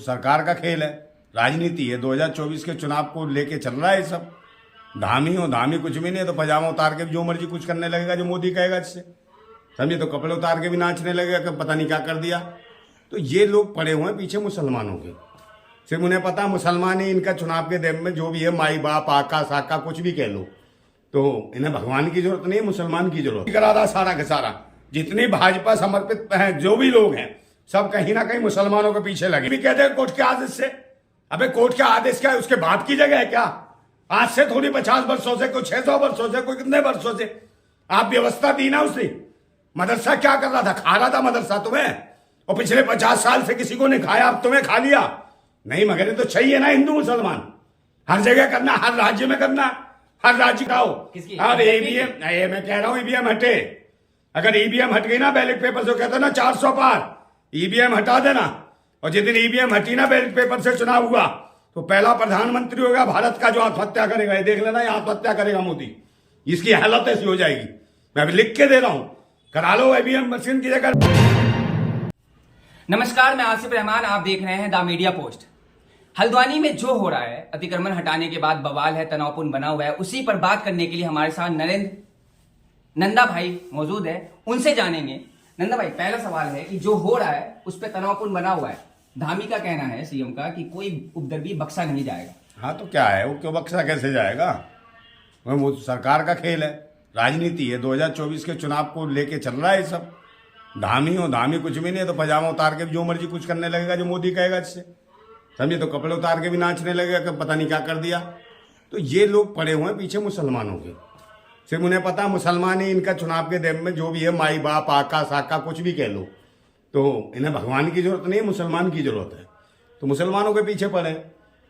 सरकार का खेल है, राजनीति है। 2024 के चुनाव को लेके चल रहा है सब। धामी हो धामी कुछ भी नहीं है तो पजामा उतार के भी जो मर्जी कुछ करने लगेगा, जो मोदी कहेगा इससे समझे। तो कपड़े उतार के भी नाचने लगेगा कि पता नहीं क्या कर दिया। तो ये लोग पड़े हुए हैं पीछे मुसलमानों के। सिर्फ उन्हें पता मुसलमान ही इनका चुनाव के देव में जो भी है, माई बाप आका साका कुछ भी कह लो, तो इन्हें भगवान की जरूरत नहीं है, मुसलमान की जरूरत करा रहा सारा का सारा। जितनी भाजपा समर्पित हैं जो भी लोग हैं सब कहीं ना कहीं मुसलमानों के पीछे लगे। भी कहते हैं कोर्ट के आदेश से। अबे कोर्ट का आदेश क्या है? उसके बाप की जगह है क्या? आज से थोड़ी 50 वर्षों से, कोई 600 वर्षों से, कोई कितने वर्षों से आप व्यवस्था दी ना उसने। मदरसा क्या कर रहा था? खा रहा था मदरसा तुम्हें, और पिछले 50 साल से किसी को नहीं खाया, अब तुम्हें खा लिया। नहीं मगर ये तो चाहिए ना हिंदू मुसलमान हर जगह करना, हर राज्य में करना, हर राज्य का हो। और ईवीएम, मैं कह रहा हूं ईवीएम हटे। अगर ईवीएम हट गई ना बैलेट पेपर से, कहते ना 400 पार, ईवीएम हटा देना। और जिस दिन ईवीएम हटी ना बैलेट पेपर से चुनाव हुआ तो पहला प्रधानमंत्री होगा भारत का जो आत्महत्या करेगा। ये देख लेना, ये आत्महत्या करेगा मोदी। इसकी हालत ऐसी हो जाएगी। मैं अभी लिख के दे रहा हूं, करा लो ईवीएम मशीन की जगह। नमस्कार, मैं आसिफ रहमान, आप देख रहे हैं द मीडिया पोस्ट। हल्द्वानी में जो हो रहा है, अतिक्रमण हटाने के बाद बवाल है, तनावपूर्ण बना हुआ है, उसी पर बात करने के लिए हमारे साथ नंदा भाई मौजूद है। उनसे जानेंगे। नंदा भाई, पहला सवाल है कि जो हो रहा है उस पर तनावपूर्ण बना हुआ है। धामी का कहना है सीएम का कि कोई उपद्रवी बख्शा नहीं जाएगा। हाँ तो क्या है, वो क्यों बख्शा कैसे जाएगा? वो सरकार का खेल है, राजनीति है। 2024 के चुनाव को लेके चल रहा है सब। धामी हो धामी कुछ भी नहीं है तो पजामा उतार के भी जो मर्जी कुछ करने लगेगा, जो मोदी कहेगा इससे समझे। तो कपड़े उतार के भी नाचने लगेगा कि पता नहीं क्या कर दिया। तो ये लोग पड़े हुए हैं पीछे मुसलमानों के। सिर्फ उन्हें पता मुसलमान ही इनका चुनाव के देव में जो भी है, माई बाप आका साका कुछ भी कह लो, तो इन्हें भगवान की जरूरत नहीं है, मुसलमान की जरूरत है। तो मुसलमानों के पीछे पड़े।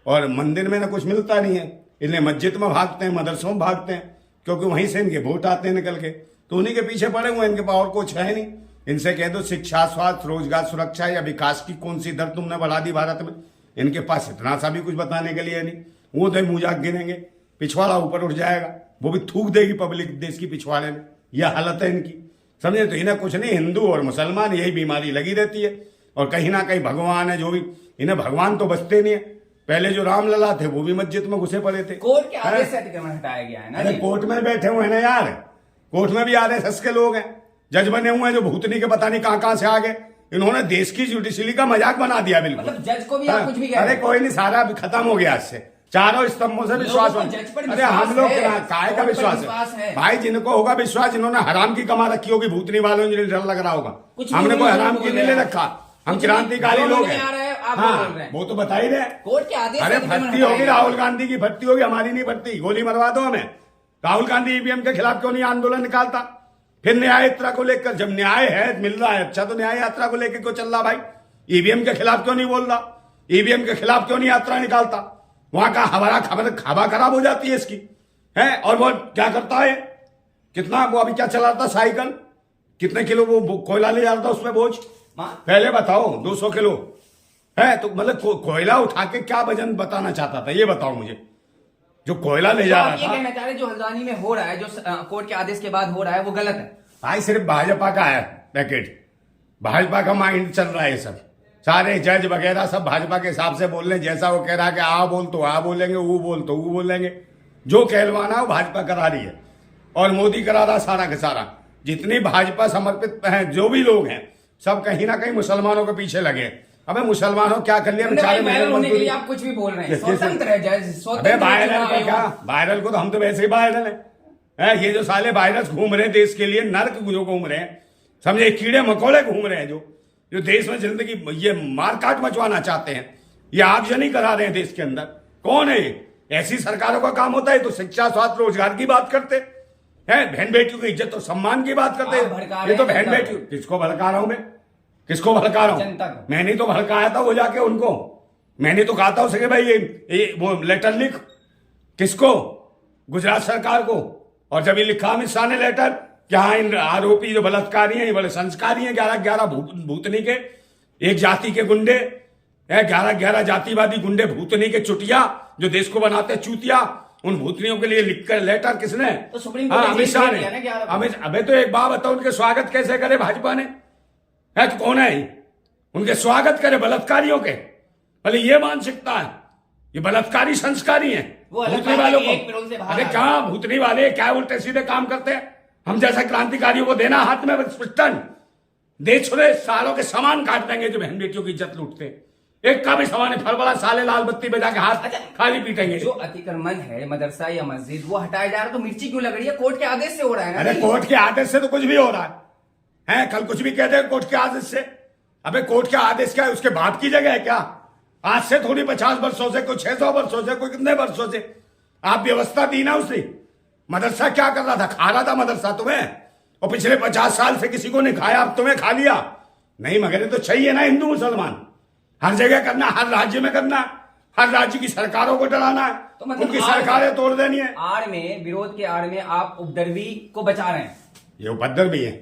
और मंदिर में ना कुछ मिलता नहीं है, इन्हें मस्जिद में भागते हैं, मदरसों में भागते हैं, क्योंकि वहीं से इनके वोट आते हैं निकल के। तो उन्हीं के पीछे पड़े हुए हैं, इनके पास और कुछ है नहीं। इनसे कह दो शिक्षा, स्वास्थ्य, रोजगार, सुरक्षा या विकास की कौन सी दर तुमने बढ़ा दी भारत में, इनके पास इतना सा भी कुछ बताने के लिए नहीं। वो दे मुजाक गिनेंगे, पिछवाड़ा ऊपर उठ जाएगा, वो भी थूक देगी पब्लिक देश की पिछवाड़े में। यह हालत है इनकी समझे। तो इन्हें कुछ नहीं, हिंदू और मुसलमान यही बीमारी लगी रहती है। और कहीं ना कहीं भगवान है जो भी, इन्हें भगवान तो बचते नहीं है। पहले जो रामलला थे वो भी मस्जिद में घुसे पड़े थे। कोर्ट के आदेश से अतिक्रमण हटाया गया है ना। अरे कोर्ट में बैठे हुए हैं ना यार, कोर्ट में भी आरएसएस के लोग हैं, जज बने हुए हैं जो भूतनी के पता नहीं कहां से आ गए। इन्होंने देश की जुडिशरी का मजाक बना दिया बिल्कुल। मतलब जज को भी आप कुछ भी कह रहे अरे हैं। कोई नहीं, सारा खत्म हो गया इससे। चारों स्तंभों से विश्वास हो। अरे हम लोग काय का विश्वास है भाई? जिनको होगा विश्वास, जिन्होंने हराम की कमा रखी होगी, भूतनी वालों ने डर लग रहा होगा। हमने कोई हराम की नहीं ले रखा, हम क्रांतिकारी लोग हैं। हाँ वो तो बता ही रहे। कोर्ट के आदेश। अरे भर्ती होगी राहुल गांधी की, भर्ती होगी, हमारी नहीं भर्ती। गोली मरवा दो हमें। राहुल गांधी ईवीएम के खिलाफ क्यों नहीं आंदोलन निकालता? फिर न्याय यात्रा को लेकर, जब न्याय है मिल रहा है अच्छा, तो न्याय यात्रा को लेकर क्यों चल रहा भाई? ईवीएम के खिलाफ क्यों नहीं बोल रहा? ईवीएम के खिलाफ क्यों नहीं यात्रा निकालता? वहां का हवा खराब हो जाती है इसकी है। और वो क्या करता है, कितना वो अभी क्या चला था साइकिल, कितने किलो वो कोयला ले जा रहा था उसमें बोझ, पहले बताओ 200 किलो है। तो मतलब कोयला उठा के क्या वजन बताना चाहता था, ये बताओ मुझे। जो कोयला ले जा रहा था, ये कहना चाह रहे जो हल्द्वानी में हो रहा है, जो कोर्ट के आदेश के बाद हो रहा है, वो गलत है भाई। सिर्फ भाजपा का है पैकेट, भाजपा का माइंड चल रहा है सब। सारे जज वगैरह सब भाजपा के हिसाब से बोल रहे हैं। जैसा वो कह रहा है कि आ बोल तो आ बोलेंगे, वो बोल तो वो बोलेंगे। जो कहलवाना है वो भाजपा करा रही है और मोदी करा रहा सारा का सारा। जितनी भाजपा समर्पित हैं जो भी लोग हैं सब कहीं ना कहीं मुसलमानों के पीछे लगे। अबे मुसलमानों क्या कर लिया बेचारे? आप कुछ भी बोल रहे हैं, स्वतंत्र है जज। वायरल का क्या, वायरल को तो हम तो वैसे ही वायरल है। ये जो साले वायरस घूम रहे हैं देश के लिए, नर्क जो घूम रहे हैं समझे, कीड़े मकोड़े घूम रहे हैं जो देश में जिंदगी ये मारकाट मचवाना चाहते हैं, ये आगजनी करा रहे हैं देश के अंदर। कौन है ये? ऐसी सरकारों का काम होता है। तो शिक्षा, स्वास्थ्य, रोजगार की बात करते हैं, बहन बेटियों की इज्जत और सम्मान की बात करते हैं। ये तो बहन बेटी, किसको भड़का रहा हूं मैं? किसको भड़का रहा हूं? मैंने तो भड़काया था वो जाके उनको। मैंने तो कहा था उसे कि भाई ये वो लेटर लिख। किसको? गुजरात सरकार को। और जब ये लिखा अमित शाह ने लेटर, क्या इन आरोपी जो बलात्कारी हैं ये बड़े संस्कारी हैं, 11 भूतनी के, एक जाति के गुंडे, 11 जातिवादी गुंडे, भूतनी के चुटिया जो देश को बनाते चूतिया, उन भूतनियों के लिए लिखकर लेटर किसने? तो सुप्रीम कोर्ट अमित शाह ने। अबे तो एक बात बताओ, उनके स्वागत कैसे करे भाजपा ने? है तो कौन है उनके स्वागत करे? बलात्कारियों के भले ये मानसिकता है, ये बलात्कारी संस्कारी है। वो अलग भूतनी बात है वालों कि को एक पेरोल से बाहर अरे आ क्या भूतनी वाले क्या उल्टे सीधे काम करते हैं। हम जैसे क्रांतिकारियों को देना हाथ में पिस्टन, दे छुड़े सालों के सामान काट देंगे जो बहन बेटियों की इज्जत लूटते हैं। एक का भी सामान फलबड़ा साले लाल बत्ती बजा के हाथ खाली पीटेंगे। जो अतिक्रमण है मदरसा या मस्जिद वो हटाया जा रहा है, तो मिर्ची क्यों लग रही है? कोर्ट के आदेश से हो रहा है ना। अरे कोर्ट के आदेश से तो कुछ भी हो रहा है, कल कुछ भी कहते हैं कोर्ट के आदेश से। अबे कोर्ट के आदेश क्या है, उसके बाप की जगह है क्या? आज से थोड़ी 50 वर्षों से, कोई 600 वर्षों से, कोई कितने वर्षों से आप व्यवस्था दी ना उसने। मदरसा क्या कर रहा था? खा रहा था मदरसा तुम्हें, और पिछले 50 साल से किसी को नहीं खाया, अब तुम्हें खा लिया। नहीं मगर ये तो चाहिए ना हिंदू मुसलमान, हर जगह करना, हर राज्य में करना, हर राज्य की सरकारों को डराना है, तो मतलब उनकी सरकारें तोड़ देनी है। आड़ में, विरोध के आड़ में आप उपद्रवी को बचा रहे हैं। ये उपद्रवी है।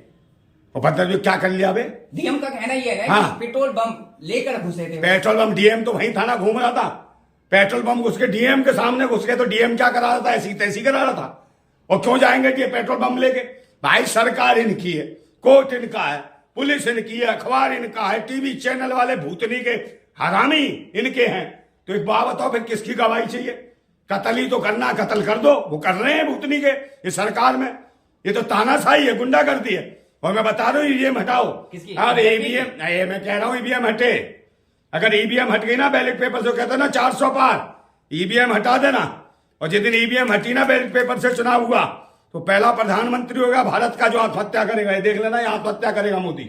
उपद्रवी क्या कर लिया? अबे डीएम का कहना यह है कि हाँ। पेट्रोल बम लेकर घुसे थे। पेट्रोल बम, डीएम तो वहीं था ना, घूम रहा था। पेट्रोल बम घुस के डीएम के सामने घुस गए तो डीएम क्या करा रहा था? ऐसी तैसी करा रहा था। और क्यों जाएंगे ये पेट्रोल बम लेके? भाई सरकार इनकी है, कोर्ट इनका है, पुलिस इनकी है, अखबार इनका है, टीवी चैनल वाले भूतनी के हरामी इनके हैं। तो एक बात बताओ फिर किसकी गवाही चाहिए? कत्ल ही तो करना, कत्ल कर दो, वो कर रहे हैं भूतनी के ये सरकार में। ये तो तानाशाही है, गुंडागर्दी है। और मैं बता रहा हूँ ईवीएम हटाओ। और ईवीएम, मैं कह रहा हूँ ईवीएम हटे। अगर ईवीएम हट गई ना बैलेट पेपर से, कहते ना 400 पार, ईवीएम हटा देना। और जिस दिन ईवीएम हटी ना बैलेट पेपर से चुनाव हुआ तो पहला प्रधानमंत्री होगा भारत का जो आत्महत्या करेगा। ये देख लेना, ये आत्महत्या करेगा मोदी।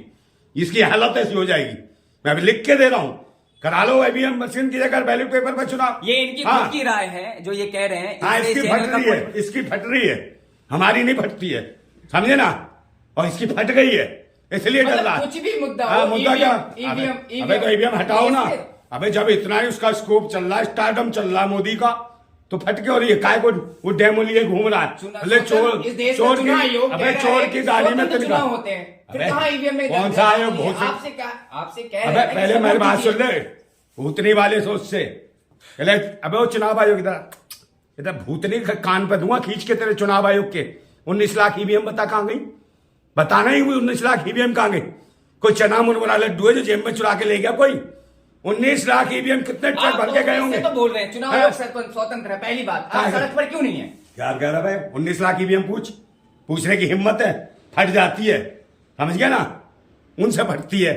इसकी हालत ऐसी हो जाएगी। मैं अभी लिख के दे रहा हूं, करा लो ईवीएम मशीन की जगह बैलेट पेपर पर चुनाव। ये इनकी खुद की राय है जो ये कह रहे हैं। हाँ, इसकी फट रही है, इसकी फट रही है, हमारी नहीं फटती है, समझे ना। और इसकी फट गई है, इसलिए डर रहा है। कुछ भी मुद्दा हाँ, हो, मुद्दा क्या? ईवीएम अबे तो ईवीएम हटाओ ना। अबे जब इतना ही उसका स्कोप चल रहा है, स्टारडम चल रहा है मोदी का, तो फट के। और ये काय को वो डेमो लिए घूम रहा है। अरे चोर की, अबे चोर की गाड़ी में तिनका होते हैं। फिर कहाँ ईवीएम में कौन सा आयोग? आपसे कह अबे पहले मेरी बात सुन ले, भूतनी वाले सोच से। अबे वो चुनाव आयोग इधर भूतनी कान पे दूंगा खींच के तेरे चुनाव आयोग के। 19 लाख ईवीएम बता कहां गई? बताना ही हुई 19 लाख ईवीएम कहां गई? कोई चना मुनमुना लड्डू है जो जेब में चुरा के ले गया कोई? 19 लाख ईवीएम कितने ट्रक भर के गए होंगे? तो बोल रहे हैं चुनाव आयोग स्वतंत्र है, पहली बात। आप सड़क पर क्यों नहीं है? क्या कह रहा भाई? 19 लाख ईवीएम पूछने की हिम्मत है? फट जाती है, समझ गया ना, उनसे फटती है।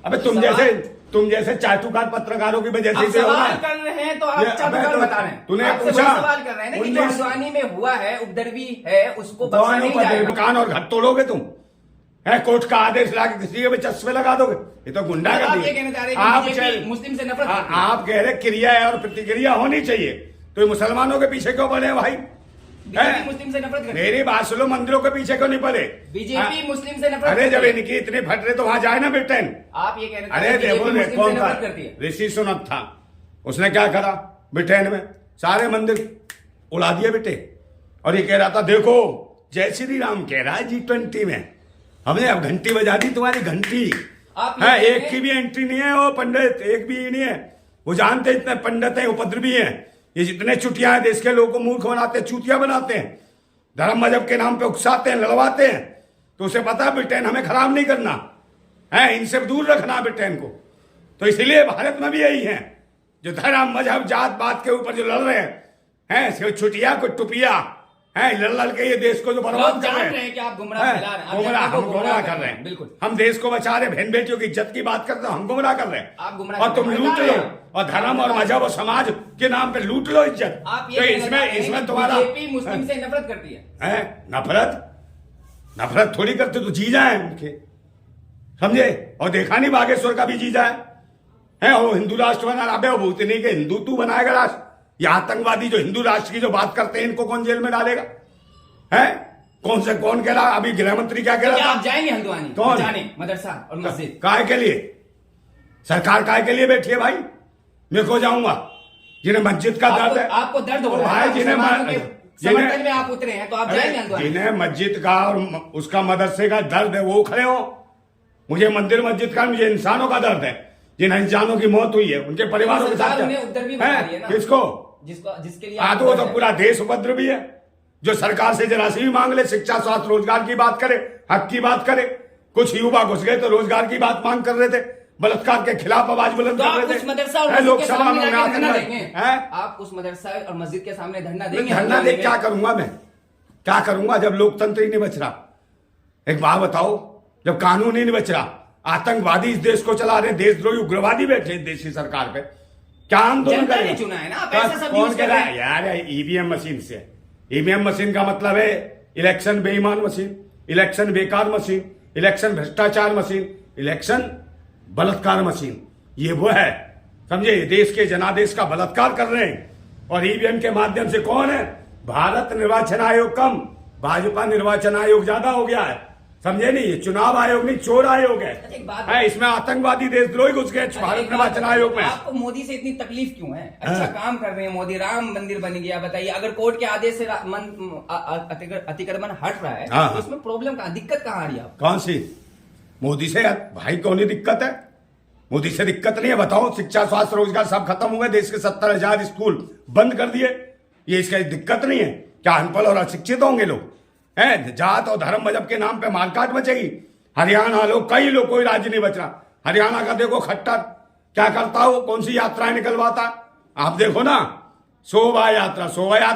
अबे तुम जैसे चाटुकार पत्रकारों की वजह से सवाल कर रहे हैं तो आप चाटुकार बता रहे हैं। तूने पूछा, सवाल कर रहे हैं ना कि जो हल्द्वानी में हुआ है, उपद्रवी है, उसको बख्शा नहीं जाएगा। दुकान और घर तोड़ोगे तुम? है कोर्ट का आदेश ला के किसी के भी चस्पे लगा दोगे? ये तो गुंडा कर आप ये कहना चाह रहे हैं कि मुस्लिम से नफरत करती है। आप कह रहे क्रिया और प्रतिक्रिया होनी चाहिए, तो ये मुसलमानों के पीछे क्यों पड़े भाई? बीजेपी मुस्लिम से नफरत करती है। मेरी बात सुनो, मंदिरों के पीछे क्यों नहीं पड़े? बीजेपी मुस्लिम से नफरत अरे जब करती है। इनकी इतने फट रहे तो वहां जाए ना ब्रिटेन। आप ये कहना अरे देखो कौन था? ऋषि सुनक था, उसने क्या करा ब्रिटेन में? सारे मंदिर उड़ा दिए बेटे। और ये कह रहा था देखो जय श्री राम कह रहा है G20 में। हमने अब घंटी बजा दी तुम्हारी घंटी। है एक की भी एंट्री नहीं है, वो पंडित एक भी नहीं है। वो जानते इतने पंडित हैं, उपद्रवी हैं, ये जितने चुटिया हैं देश के लोगों को मूर्ख बनाते हैं, चूतिया बनाते हैं, धर्म मजहब के नाम पे उकसाते हैं, लड़वाते हैं। तो उसे पता है ब्रिटेन हमें खराब नहीं करना है, इनसे दूर रखना ब्रिटेन को। तो इसलिए भारत में भी यही है, जो धर्म मजहब जात पात के ऊपर जो लड़ रहे हैं सिर्फ छुटिया को टुपिया है, लड़ के ये देश को जो बर्बाद कर रहे हैं कि आप गुमराह फैला रहे हैं। हम गुमराह कर रहे हैं। बिल्कुल, हम देश को बचा रहे, बहन बेटियों की इज्जत की बात करते हैं, हम गुमराह कर रहे हैं। आप गुमराह और तुम लूट लो, और धर्म और मजहब और समाज के नाम पे लूट लो इज्जत। आप तो इसमें तुम्हारा बीजेपी मुस्लिम से नफरत करती है। नफरत थोड़ी करते तो जीजा है उनके, समझे? और देखा नहीं बागेश्वर का भी जीजा है, और हिंदू राष्ट्र बना रहा है। भूतनी के हिंदू तू बनाएगा राष्ट्र? ये आतंकवादी जो हिंदू राष्ट्र की जो बात करते हैं, इनको कौन जेल में डालेगा? है कौन कह रहा? अभी गृह मंत्री क्या कह रहा था? आप जाएंगे हल्द्वानी? कौन जाने मदरसा और मस्जिद? काय के लिए? सरकार काय के लिए बैठी है भाई? मैं को जाऊंगा जिन्हें मस्जिद का दर्द है। आपको दर्द हो रहा है भाई, समर्थन में आप उतरे हैं तो आप जाएंगे हल्द्वानी? जिन्हें मस्जिद का और उसका मदरसे का दर्द है वो खड़े हो। मुझे मंदिर मस्जिद का, मुझे इंसानों का दर्द है, जिन इंसानों की मौत हुई है उनके परिवारों के साथ। किसको? जिसके लिए वो तो पूरा देश उपद्रवी है, जो सरकार से जरा सी भी मांग ले, शिक्षा स्वास्थ्य रोजगार की बात करे, हक की बात करे। कुछ युवा घुस गए तो रोजगार की बात मांग कर रहे थे, बलात्कार के खिलाफ आवाज बुलंद तो कर आप रहे उस थे। मदरसा और है, मस्जिद के लोकसभा सामने में जाके धरना आतंकवादी देंगे? हैं? आप उस मदरसा और मस्जिद के सामने धरना देंगे? धरना दे क्या करूंगा मैं? क्या करूंगा जब लोकतंत्र ही नहीं बच रहा? एक बात बताओ, जब कानून ही नहीं बच रहा, आतंकवादी इस देश को चला रहे, देशद्रोही उग्रवादी बैठे इस देश की सरकार पे, क्या आंदोलन जनता ने करेगा? चुना है ना, आप ऐसा सब कौन यूज कह कर रहा रहे है हैं। यार? ईवीएम मशीन से, ईवीएम मशीन का मतलब है इलेक्शन बेईमान मशीन, इलेक्शन बेकार मशीन, इलेक्शन भ्रष्टाचार मशीन, इलेक्शन बलात्कार मशीन। ये वो है, समझे? देश के जनादेश का बलात्कार कर रहे हैं। और ईवीएम के माध्यम से कौन है? भारत निर्वाचन आयोग कम, भाजपा निर्वाचन आयोग ज्यादा हो गया है, समझे नहीं? ये चुनाव आयोग नहीं, चोर आयोग एक बात है। इसमें आतंकवादी देशद्रोही घुस गए भारत निर्वाचन आयोग में। आपको मोदी से इतनी तकलीफ क्यों है? अच्छा काम कर रहे हैं मोदी, राम मंदिर बन गया, बताइए अगर कोर्ट के आदेश से अतिक्रमण हट रहा है हाँ। तो इसमें प्रॉब्लम कहाँ, दिक्कत कहाँ आ रही है आपको? कौन सी? मोदी से भाई कौन ही दिक्कत है? मोदी से दिक्कत नहीं है। बताओ, शिक्षा स्वास्थ्य रोजगार सब खत्म हुए, देश के 70,000 स्कूल बंद कर दिए, ये इसका दिक्कत नहीं है? क्या अनपढ़ और अशिक्षित होंगे लोग? हैं, जात और धर्म मजहब के नाम पे मारकाट मचेगी। हरियाणा लोग, कई लोग, कोई राज्य नहीं बच रहा। हरियाणा का देखो खट्टर क्या करता हो, कौन सी यात्राएं निकलवाता, आप देखो ना, शोभा यात्रा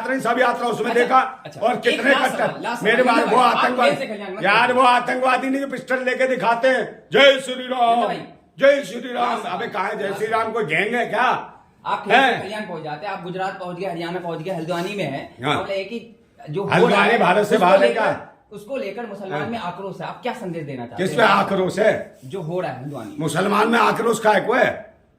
नहीं, सब यात्रा उसमें देखा। और कितने कट्टर मेरे बार वो आतंकवादी, यार वो आतंकवादी नहीं जो पिस्टल लेके दिखाते हैं जय श्री राम, जय श्री राम। अबे कहा है जय श्री राम? कोई गैंग है क्या? आप कल्याण पहुंच जाते हैं, आप गुजरात पहुंच गए, हरियाणा पहुंच गए, हल्द्वानी में है, मतलब एक ही जो हो रहा हल्द्वानी है, भारत से उसको बाहर है लेकर- क्या? उसको लेकर मुसलमान में आक्रोश है। आप क्या संदेश देना चाहते हैं? किस पे आक्रोश है? जो हो रहा है हल्द्वानी में। मुसलमान में आक्रोश का है कोई?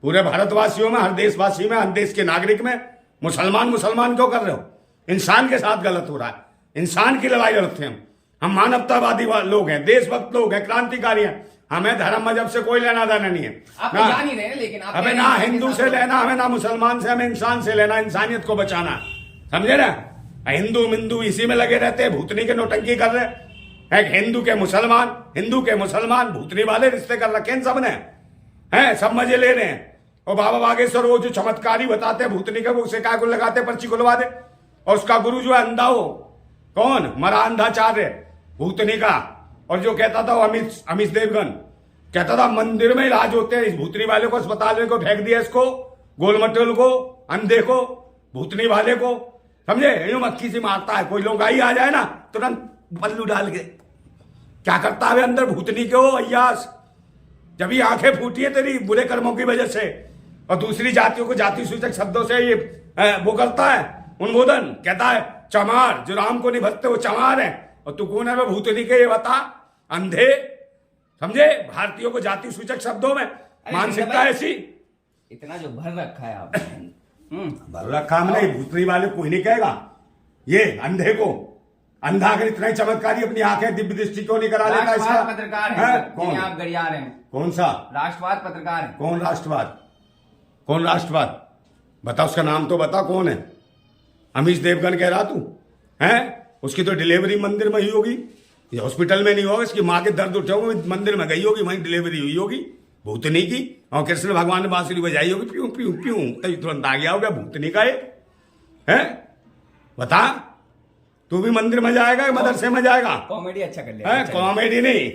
पूरे भारतवासियों में, हर देशवासी में, हर देश के नागरिक में मुसलमान क्यों कर रहे हो? इंसान के साथ गलत हो रहा है। इंसान की लड़ाई लड़ते हैं हम मानवतावादी लोग हैं, देशभक्त लोग हैं, क्रांतिकारी हैं। हमें धर्म मजहब से कोई लेना देना नहीं है। आप तो जान ही रहे हैं, लेकिन आप हमें ना हिंदू से लेना, हमें ना मुसलमान से, हमें इंसान से लेना, इंसानियत को बचाना, समझे ना? हिंदू इसी में लगे रहते हैं, भूतनी के नौटंकी कर रहे हैं। हिंदू के मुसलमान भूतनी वाले रिश्ते कर रखे हैं सबने, हैं, सब मजे ले रहे हैं। और बाबा बागेश्वर वो जो चमत्कारी बताते हैं भूतनी का, वो उसे काय को लगाते, पर्ची खुलवा दे। और उसका गुरु जो है अंधा हो, कौन? मरा अंधाचार्य भूतनी का। और जो कहता था वो अमित देवगन कहता था मंदिर में इलाज होते हैं, इस भूतनी वाले को अस्पताल में को फेंक दिया, इसको गोलमटोल को, अंधे को, भूतनी वाले को, समझे? यूं मक्खी से मारता है। कोई लोग आई आ जाए ना तुरंत बल्लू डाल के क्या करता है अंदर भूतनी के हो अय्यास। जब ये आंखें फूटी है तेरी बुरे कर्मों की वजह से, और दूसरी जातियों को जाति सूचक शब्दों से ये वो करता है उन्मोदन, कहता है चमार, जो राम को नहीं भजते वो चमार है। और तू कौन है वो भूतनी के? ये बता, अंधे, समझे? भारतीयों को जाति सूचक शब्दों में मानसिकता ऐसी, इतना जो भर रखा है आपने। भर रखा हमने, भूतनी वाले कोई नहीं कहेगा। ये अंधे को, अंधा अगर इतना ही चमत्कारी अपनी आंखें दिव्य दृष्टि क्यों नहीं करा लेता? इसका पत्रकार है? है कौन? आप गरिया रहे हैं। कौन सा राष्ट्रवाद पत्रकार है? कौन राष्ट्रवाद? बता, उसका नाम तो बता, कौन है? अमीश देवगन कह रहा तू है? उसकी तो डिलीवरी मंदिर में ही होगी, ये हॉस्पिटल में नहीं होगा। इसकी माँ के दर्द उठे होंगे, मंदिर में गई होगी, वहीं डिलीवरी हुई होगी भूतनी की। और कृष्ण भगवान ने बांसुरी बजाई होगी, प्यूं प्यूं प्यूं, तभी तुरंत आ गया होगा भूतनी का। ये है? बता, तू भी मंदिर में जाएगा या मदरसे में जाएगा? कॉमेडी अच्छा कर है? कॉमेडी नहीं,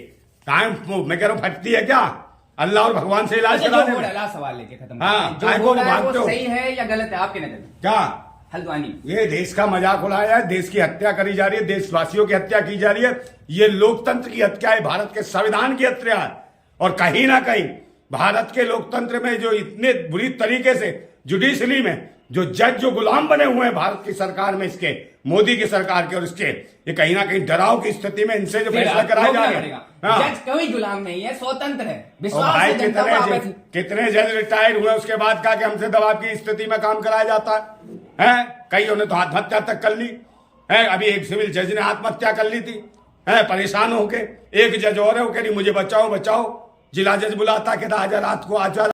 टाइम मैं कह रहा हूँ फटती है क्या? अल्लाह और भगवान से इलाज कराने में। सवाल लेके खत्म। हाँ, जो हो रहा है वो सही है या गलत है आपके नजर में? क्या हल्द्वानी ये देश का मजाक उड़ाया है? देश की हत्या करी जा रही है, देशवासियों की हत्या की जा रही है। ये लोकतंत्र की हत्या है, भारत के संविधान की हत्या है। और कहीं ना कहीं भारत के लोकतंत्र में जो इतने बुरी तरीके से जुडिशरी में जो जज जो गुलाम बने हुए हैं भारत की सरकार में, इसके मोदी की सरकार के और इसके, ये कहीं ना कहीं डराव की स्थिति में इनसे जो फैसला कराया जा रहा है। जज कोई गुलाम नहीं है, स्वतंत्र है, और विश्वास भाई है जनता को आपस में। कितने जज रिटायर हुए उसके बाद कहा कि हमसे दबाव की स्थिति में काम कराया जाता है? कईयों ने तो आत्महत्या तक कर ली है। अभी एक सिविल जज ने आत्महत्या कर ली थी, है, परेशान होके। एक जज और है, वो कह रही मुझे बचाओ, जिला जज बुलाता, कहता आजा रात को, आजा